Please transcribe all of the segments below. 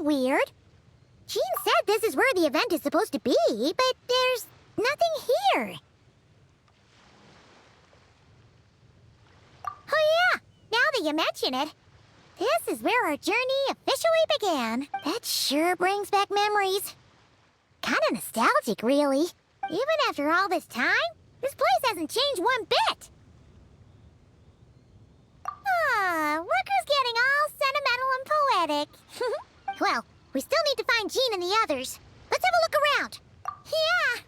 weird. Jean said this is where the event is supposed to be, but there's nothing here. Oh yeah, now that you mention it, this is where our journey officially began. That sure brings back memories. Kinda nostalgic, really. Even after all this time, this place hasn't changed one bit. Look who's getting all sentimental and poetic. Well, we still need to find Jean and the others. Let's have a look around. Yeah.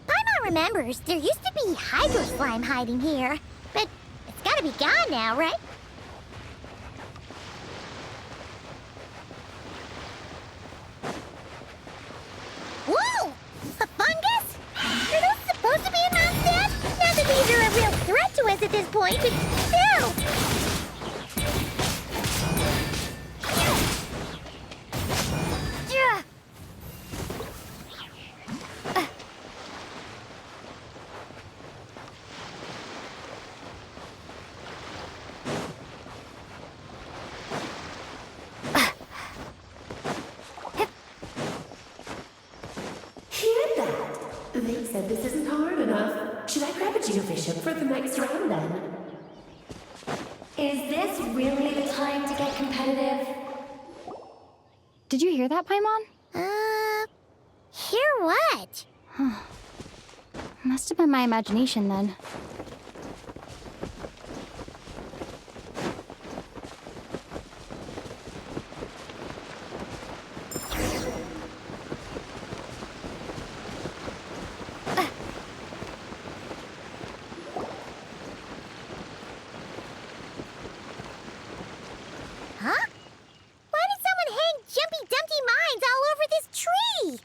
Paimon remembers there used to be hydro slime hiding here, but it's gotta be gone now, right? Whoa! A fungus? Are those supposed to be in Mondstadt? Not that these are a real threat to us at this point, but still! They said this isn't hard enough. Should I grab a geofishing for the next round then? Is this really the time to get competitive? Did you hear that, Paimon? Hear what? Must have been my imagination then. Huh? Why did someone hang Jumpy Dumpty mines all over this tree?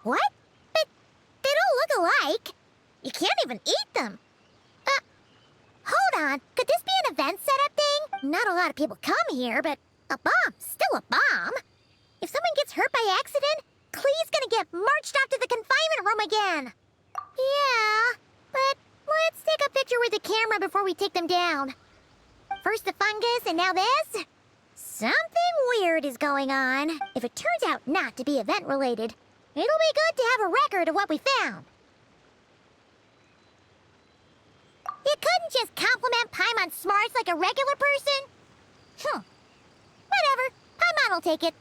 What? But they don't look alike. You can't even eat them. Hold on. Could this be an event setup thing? Not a lot of people come here, but a bomb's still a bomb. If someone gets hurt by accident, Clee's gonna get marched off to the confinement room again. Yeah, but let's take a picture with the camera before we take them down. First the fungus, and now this? Something weird is going on. If it turns out not to be event-related, it'll be good to have a record of what we found. You couldn't just compliment Paimon's smarts like a regular person? Whatever. Paimon will take it.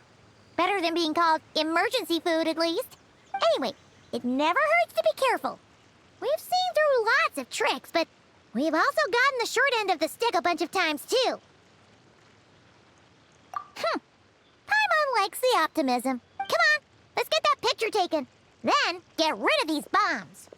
Better than being called emergency food, at least. Anyway, it never hurts to be careful. We've seen through lots of tricks, but we've also gotten the short end of the stick a bunch of times, too. Paimon likes the optimism. Come on, let's get that picture taken. Then, get rid of these bombs.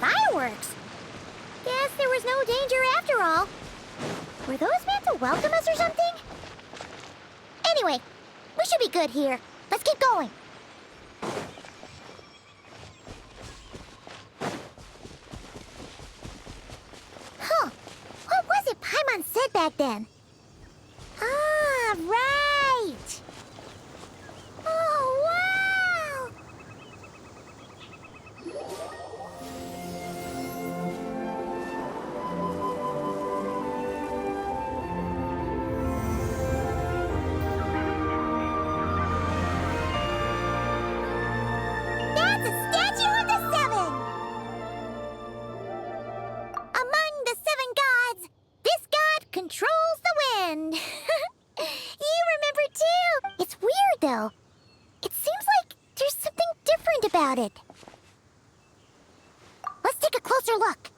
Fireworks! Guess there was no danger after all. Were those meant to welcome us or something? Anyway, we should be good here. Let's keep going. What was it Paimon said back then? Ah, right! Oh, wow! That's a statue of the Seven! Among the 7 gods, about it. Let's take a closer look.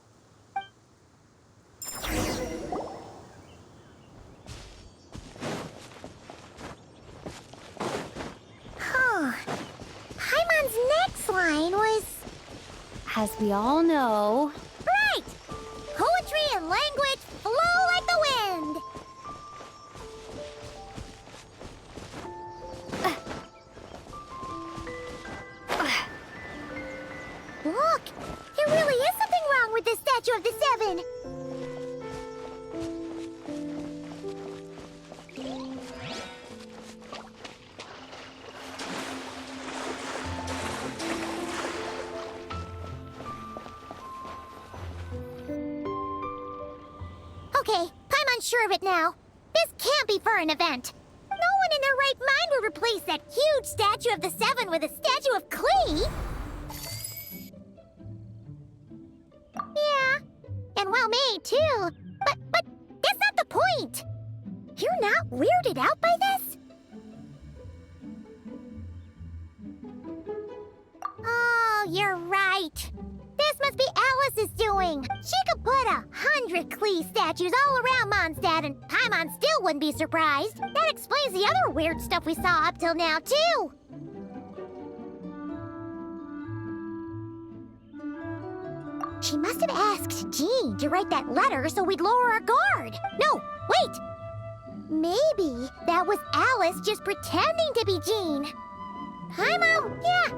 Huh. Paimon's next line was... As we all know, Right! Poetry and language flow like the wind! Look! There really is something wrong with the statue of the Seven! Okay, Paimon's sure of it now. This can't be for an event. No one in their right mind would replace that huge statue of the Seven with a statue of Klee. Yeah, and well made too. But that's not the point. You're not weirded out by this? Oh, you're right. This must be Alice's doing. She could put 100 Klee statues all around Mondstadt and Paimon still wouldn't be surprised. That explains the other weird stuff we saw up till now, too. She must have asked Jean to write that letter so we'd lower our guard. No, wait! Maybe that was Alice just pretending to be Jean. Paimon, yeah.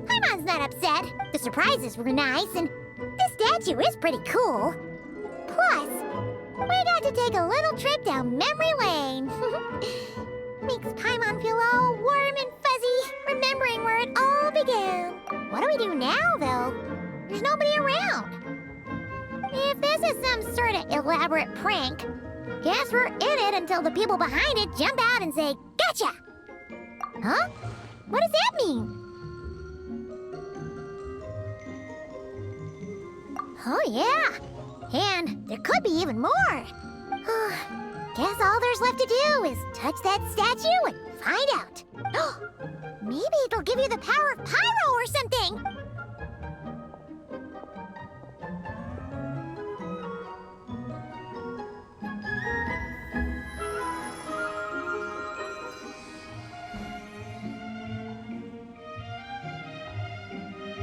Paimon's not upset. The surprises were nice, and this statue is pretty cool. Plus, we got to take a little trip down memory lane. Makes Paimon feel all warm and fuzzy, remembering where it all began. What do we do now, though? There's nobody around. If this is some sort of elaborate prank, guess we're in it until the people behind it jump out and say, "Gotcha!" Huh? What does that mean? Oh, yeah. And there could be even more. Guess all there's left to do is touch that statue and find out. Maybe it'll give you the power of pyro or something.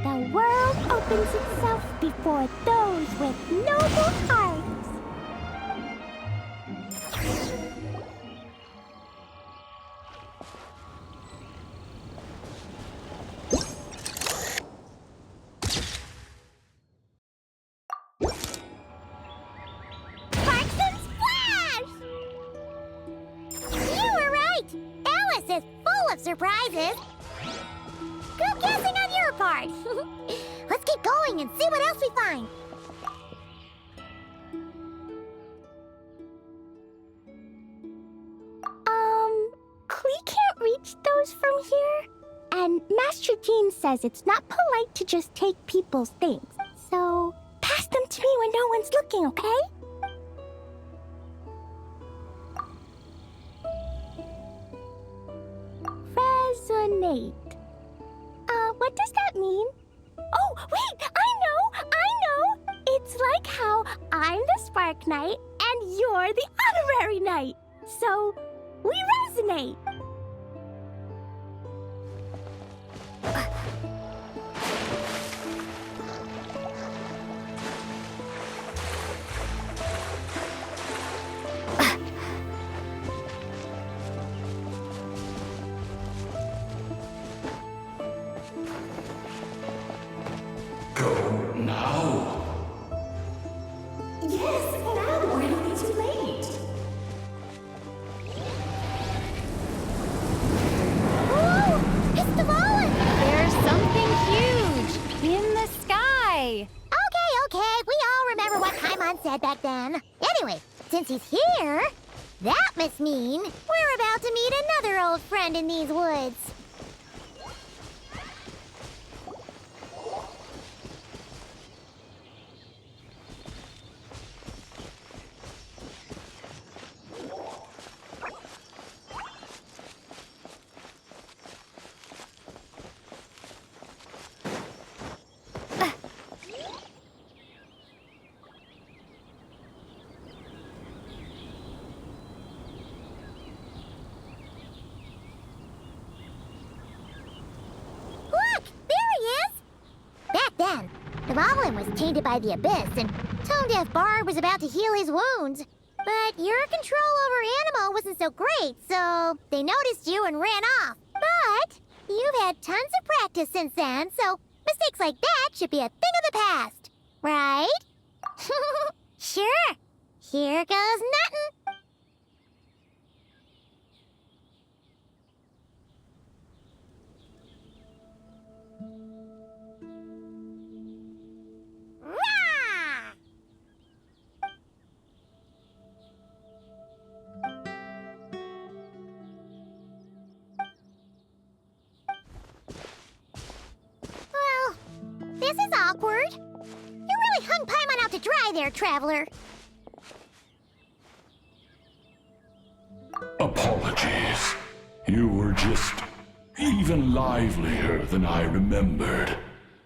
The world opens itself before those with noble hearts. Sparks and splash! You were right! Alice is full of surprises. Good guessing on your part. Let's keep going and see what else we find. Klee can't reach those from here. And Master Jean says it's not polite to just take people's things. So, pass them to me when no one's looking, okay? Resonate. What does that mean? Oh, wait! I know! It's like how I'm the Spark Knight and you're the Honorary Knight. So, we resonate. Go now. Yes, now we're gonna be too late. Whoa! It's the Fallen! there's something huge in the sky. Okay, we all remember what Paimon said back then. Anyway, since he's here, that must mean we're about to meet another old friend in these woods. back then. Dvalin was tainted by the Abyss, and Tone Deaf Bard was about to heal his wounds. But your control over Animo wasn't so great, so they noticed you and ran off. But you've had tons of practice since then, so mistakes like that should be a thing of the past. Right? Sure. Here goes nothing. Rah! Well, this is awkward. You really hung Paimon out to dry there, Traveler. Apologies. You were just even livelier than I remembered,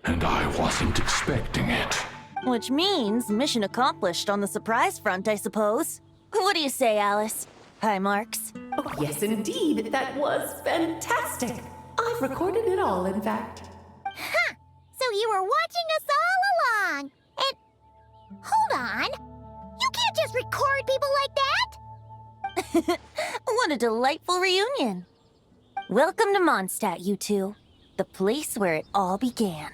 and I wasn't expecting it. Which means mission accomplished on the surprise front, I suppose. What do you say, Alice? Hi, Marks. Oh, yes, indeed. That was fantastic. I've recorded it all, in fact. Huh! So you were watching us all along. And hold on. You can't just record people like that. What a delightful reunion. Welcome to Mondstadt, you two. The place where it all began.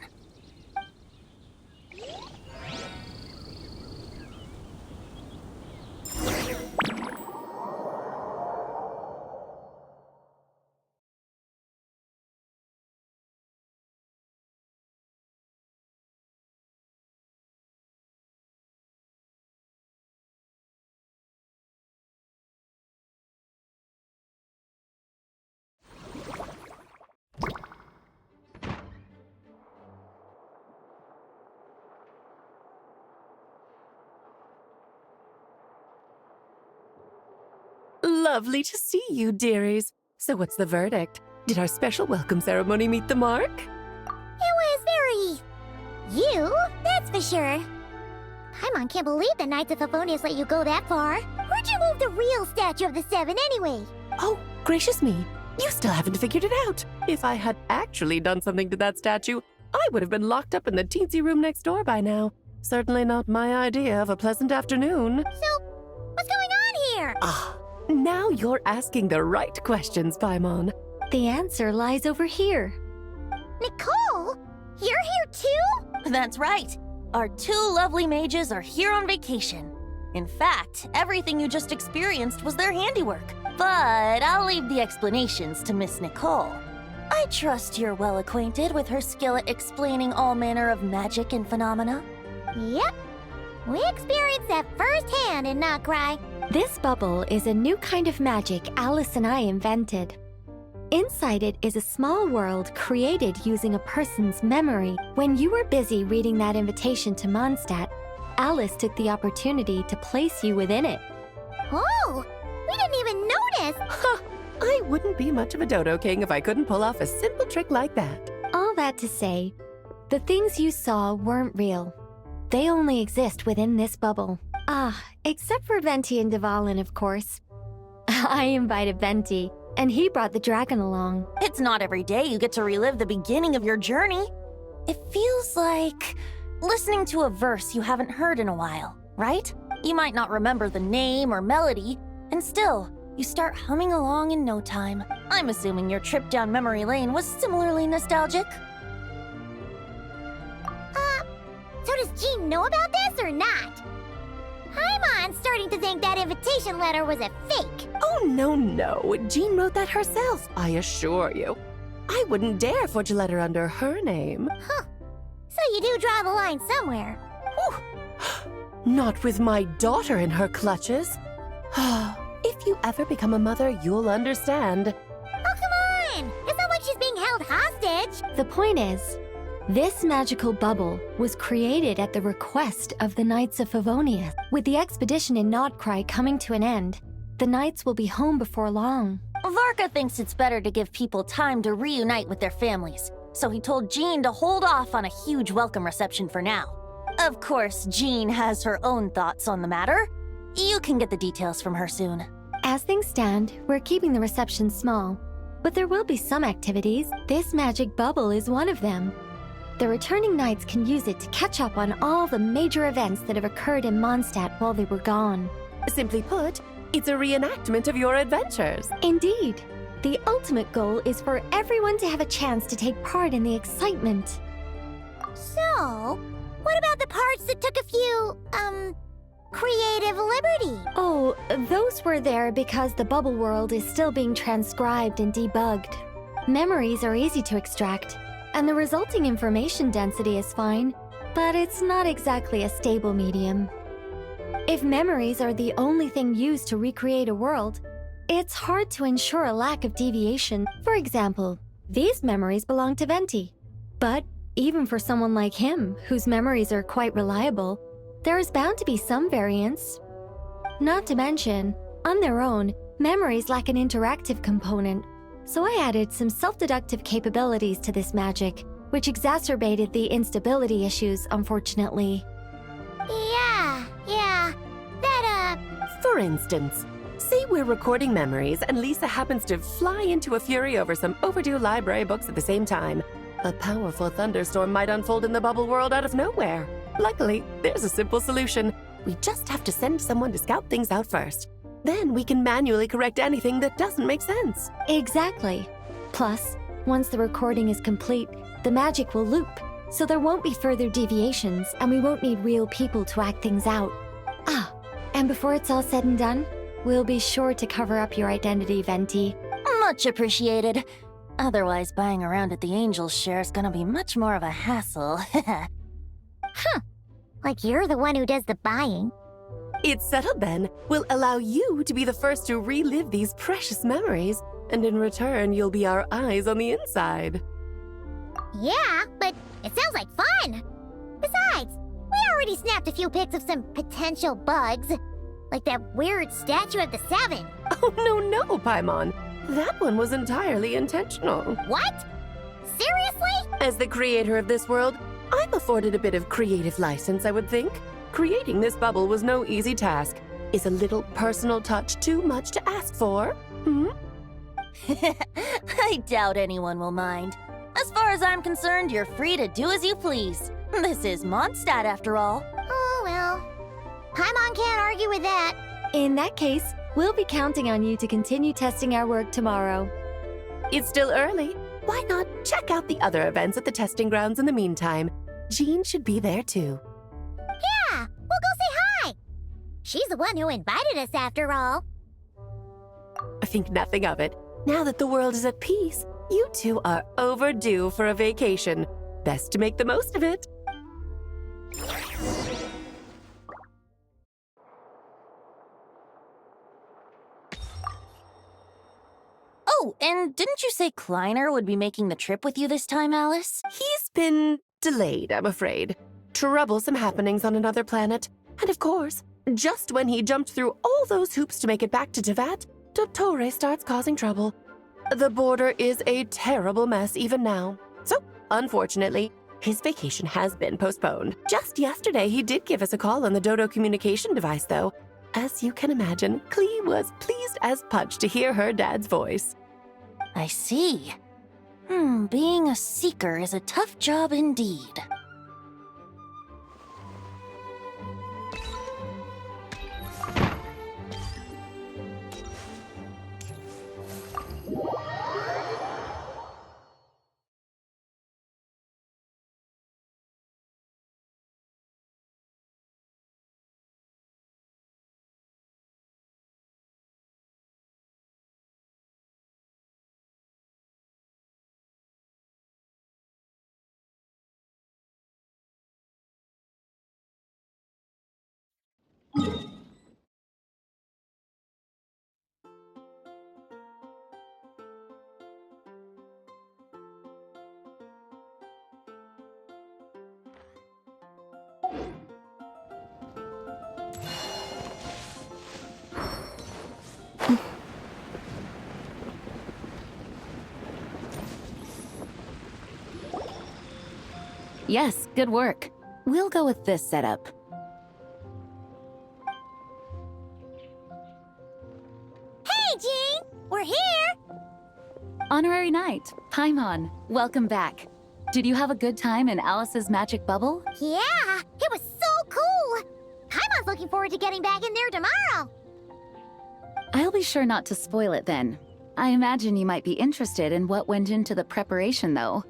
Lovely to see you, dearies. So what's the verdict? Did our special welcome ceremony meet the mark? It was very... you, that's for sure. Paimon can't believe the Knights of Favonius let you go that far. Where'd you move the real statue of the Seven anyway? Oh, gracious me. You still haven't figured it out. If I had actually done something to that statue, I would have been locked up in the teensy room next door by now. Certainly not my idea of a pleasant afternoon. So, what's going on here? Ah, now you're asking the right questions, Paimon. The answer lies over here. Nicole, you're here too? That's right. Our two lovely mages are here on vacation. In fact, everything you just experienced was their handiwork. But I'll leave the explanations to Miss Nicole. I trust you're well acquainted with her skill at explaining all manner of magic and phenomena. Yep. We experienced that firsthand in Notcry. This bubble is a new kind of magic Alice and I invented. Inside it is a small world created using a person's memory. When you were busy reading that invitation to Mondstadt, Alice took the opportunity to place you within it. Oh, we didn't even notice. I wouldn't be much of a Dodo King if I couldn't pull off a simple trick like that. All that to say, the things you saw weren't real. They only exist within this bubble. Except for Venti and Dvalin, of course. I invited Venti, and he brought the dragon along. It's not every day you get to relive the beginning of your journey. It feels like listening to a verse you haven't heard in a while, right? You might not remember the name or melody, and still, you start humming along in no time. I'm assuming your trip down memory lane was similarly nostalgic. So does Jean know about this or not? Paimon's starting to think that invitation letter was a fake. Oh, no. Jean wrote that herself, I assure you. I wouldn't dare forge a letter under her name. So you do draw the line somewhere. Not with my daughter in her clutches. If you ever become a mother, you'll understand. Oh, come on! It's not like she's being held hostage. The point is, this magical bubble was created at the request of the Knights of Favonius. With the expedition in Notcry coming to an end, the Knights will be home before long. Varka thinks it's better to give people time to reunite with their families, so he told Jean to hold off on a huge welcome reception for now. Of course, Jean has her own thoughts on the matter. You can get the details from her soon. As things stand, we're keeping the reception small, but there will be some activities. This magic bubble is one of them. The returning knights can use it to catch up on all the major events that have occurred in Mondstadt while they were gone. Simply put, it's a reenactment of your adventures. Indeed. The ultimate goal is for everyone to have a chance to take part in the excitement. So, what about the parts that took a few, creative liberty? Oh, those were there because the bubble world is still being transcribed and debugged. Memories are easy to extract, and the resulting information density is fine, but it's not exactly a stable medium. If memories are the only thing used to recreate a world, it's hard to ensure a lack of deviation. For example, these memories belong to Venti. But even for someone like him, whose memories are quite reliable, there is bound to be some variance. Not to mention, on their own, memories lack an interactive component, so I added some self-deductive capabilities to this magic, which exacerbated the instability issues, unfortunately. Yeah, that, For instance, say we're recording memories and Lisa happens to fly into a fury over some overdue library books at the same time. A powerful thunderstorm might unfold in the bubble world out of nowhere. Luckily, there's a simple solution. We just have to send someone to scout things out first. Then we can manually correct anything that doesn't make sense. Exactly. Plus, once the recording is complete, the magic will loop, so there won't be further deviations, and we won't need real people to act things out. Ah, and before it's all said and done, we'll be sure to cover up your identity, Venti. Much appreciated. Otherwise, buying around at the Angels share is gonna be much more of a hassle. like you're the one who does the buying. It's settled then. We'll allow you to be the first to relive these precious memories, and in return, you'll be our eyes on the inside. Yeah, but it sounds like fun! Besides, we already snapped a few pics of some potential bugs. Like that weird statue of the Seven. Oh, no, Paimon. That one was entirely intentional. What? Seriously? As the creator of this world, I'm afforded a bit of creative license, I would think. Creating this bubble was no easy task. Is a little personal touch too much to ask for? I doubt anyone will mind. As far as I'm concerned, you're free to do as you please. This is Mondstadt, after all. Oh, well. Paimon can't argue with that. In that case, we'll be counting on you to continue testing our work tomorrow. It's still early. Why not check out the other events at the testing grounds in the meantime? Jean should be there too. Yeah, we'll go say hi. She's the one who invited us, after all. Think nothing of it. Now that the world is at peace, you two are overdue for a vacation. Best to make the most of it. Oh, and didn't you say Kleiner would be making the trip with you this time, Alice? He's been delayed, I'm afraid. Troublesome happenings on another planet. And of course, just when he jumped through all those hoops to make it back to Teyvat, Dottore starts causing trouble. The border is a terrible mess even now. So, unfortunately, his vacation has been postponed. Just yesterday, he did give us a call on the Dodo communication device, though. As you can imagine, Klee was pleased as punch to hear her dad's voice. I see. Being a seeker is a tough job indeed. Yes, good work. We'll go with this setup. Hey, Jean! We're here! Honorary Knight, Paimon, welcome back. Did you have a good time in Alice's magic bubble? Yeah, it was so cool. Paimon's looking forward to getting back in there tomorrow. I'll be sure not to spoil it then. I imagine you might be interested in what went into the preparation, though.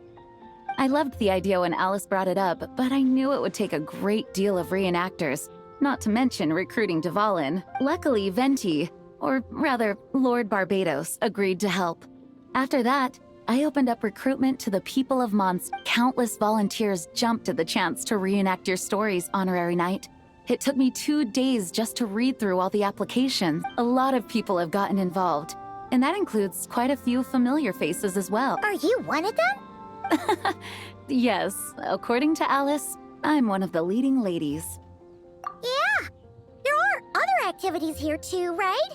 I loved the idea when Alice brought it up, but I knew it would take a great deal of reenactors, not to mention recruiting Dvalin. Luckily, Venti, or rather, Lord Barbados, agreed to help. After that, I opened up recruitment to the people of Mons. Countless volunteers jumped at the chance to reenact your stories, Honorary Knight. It took me 2 days just to read through all the applications. A lot of people have gotten involved, and that includes quite a few familiar faces as well. Are you one of them? Yes, according to Alice, I'm one of the leading ladies. Yeah, there are other activities here too, right?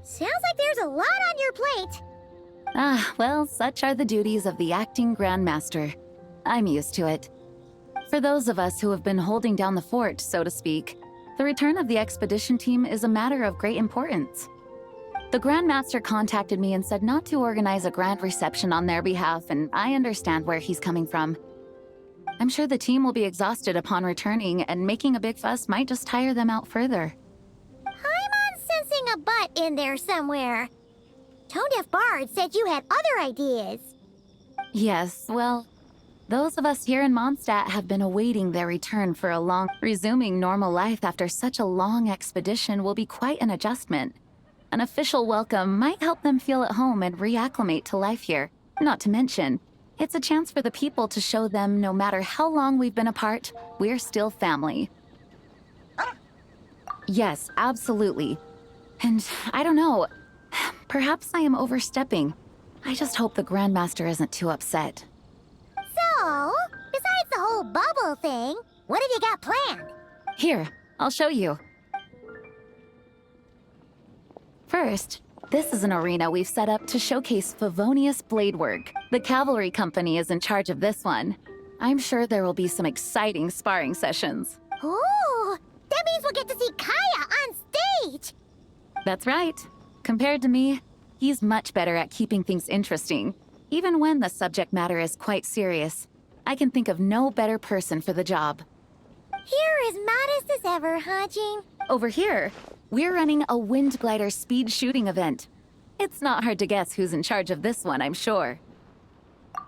Sounds like there's a lot on your plate. Ah, well, such are the duties of the acting Grandmaster. I'm used to it. For those of us who have been holding down the fort, so to speak, the return of the expedition team is a matter of great importance. The Grandmaster contacted me and said not to organize a grand reception on their behalf, and I understand where he's coming from. I'm sure the team will be exhausted upon returning, and making a big fuss might just tire them out further. I'm sensing a butt in there somewhere. Tone-deaf Bard said you had other ideas. Yes, well, those of us here in Mondstadt have been awaiting their return for a long... Resuming normal life after such a long expedition will be quite an adjustment. An official welcome might help them feel at home and reacclimate to life here. Not to mention, it's a chance for the people to show them no matter how long we've been apart, we're still family. Yes, absolutely. And I don't know, perhaps I am overstepping. I just hope the Grandmaster isn't too upset. So, besides the whole bubble thing, what have you got planned? Here, I'll show you. First, this is an arena we've set up to showcase Favonius blade work. The cavalry company is in charge of this one. I'm sure there will be some exciting sparring sessions. Ooh, that means we'll get to see Kaya on stage! That's right. Compared to me, he's much better at keeping things interesting, even when the subject matter is quite serious. I can think of no better person for the job. You're as modest as ever, huh, Jean? Over here, we're running a wind glider speed shooting event. It's not hard to guess who's in charge of this one, I'm sure.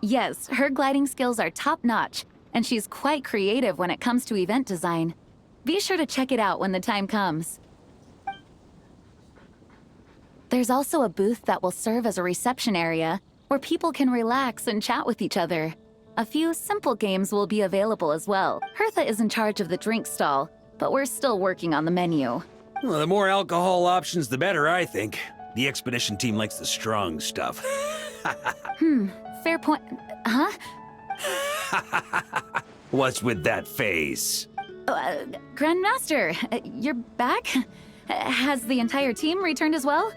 Yes, her gliding skills are top-notch, and she's quite creative when it comes to event design. Be sure to check it out when the time comes. There's also a booth that will serve as a reception area where people can relax and chat with each other. A few simple games will be available as well. Hertha is in charge of the drink stall, but we're still working on the menu. Well, the more alcohol options, the better, I think. The expedition team likes the strong stuff. Fair point. Huh? What's with that face? Grandmaster, you're back? Has the entire team returned as well?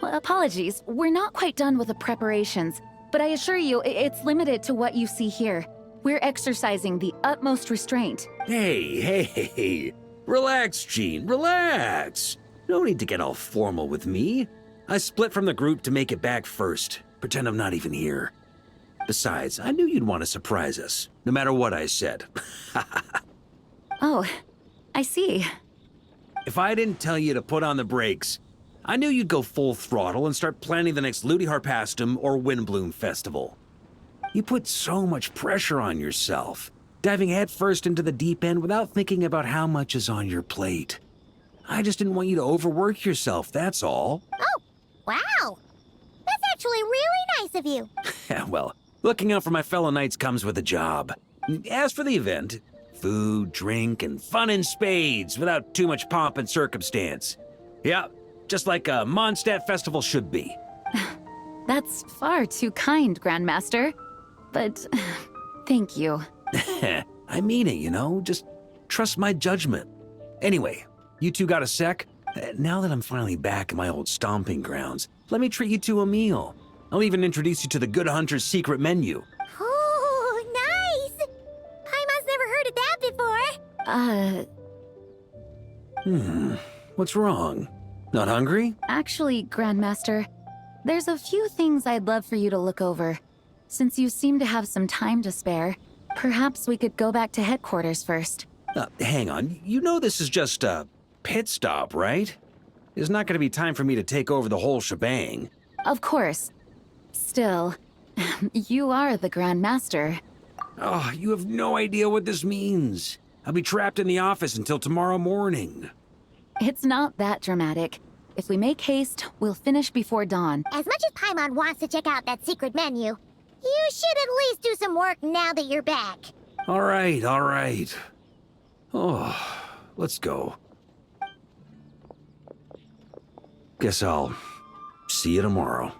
Apologies, we're not quite done with the preparations, but I assure you, it's limited to what you see here. We're exercising the utmost restraint. Hey. Relax, Jean, relax. No need to get all formal with me. I split from the group to make it back first. Pretend I'm not even here. Besides, I knew you'd want to surprise us, no matter what I said. Oh, I see. If I didn't tell you to put on the brakes, I knew you'd go full throttle and start planning the next Ludi Harpastum or Windbloom Festival. You put so much pressure on yourself, diving headfirst into the deep end without thinking about how much is on your plate. I just didn't want you to overwork yourself, that's all. Oh, wow! That's actually really nice of you. Yeah, well, looking out for my fellow knights comes with a job. As for the event, food, drink, and fun in spades without too much pomp and circumstance. Yeah, just like a Mondstadt festival should be. That's far too kind, Grandmaster. But thank you. I mean it, you know? Just trust my judgment. Anyway, you two got a sec? Now that I'm finally back in my old stomping grounds, let me treat you to a meal. I'll even introduce you to the Good Hunter's secret menu. Oh, nice! Paimon's never heard of that before. What's wrong? Not hungry? Actually, Grandmaster, there's a few things I'd love for you to look over. Since you seem to have some time to spare, Perhaps we could go back to headquarters first. Hang on. You know this is just a pit stop, right? There's not going to be time for me to take over the whole shebang. Of course. Still, you are the Grand Master. Oh, you have no idea what this means. I'll be trapped in the office until tomorrow morning. It's not that dramatic. If we make haste, we'll finish before dawn. As much as Paimon wants to check out that secret menu, you should at least do some work now that you're back. All right, all right. Oh, let's go. Guess I'll see you tomorrow.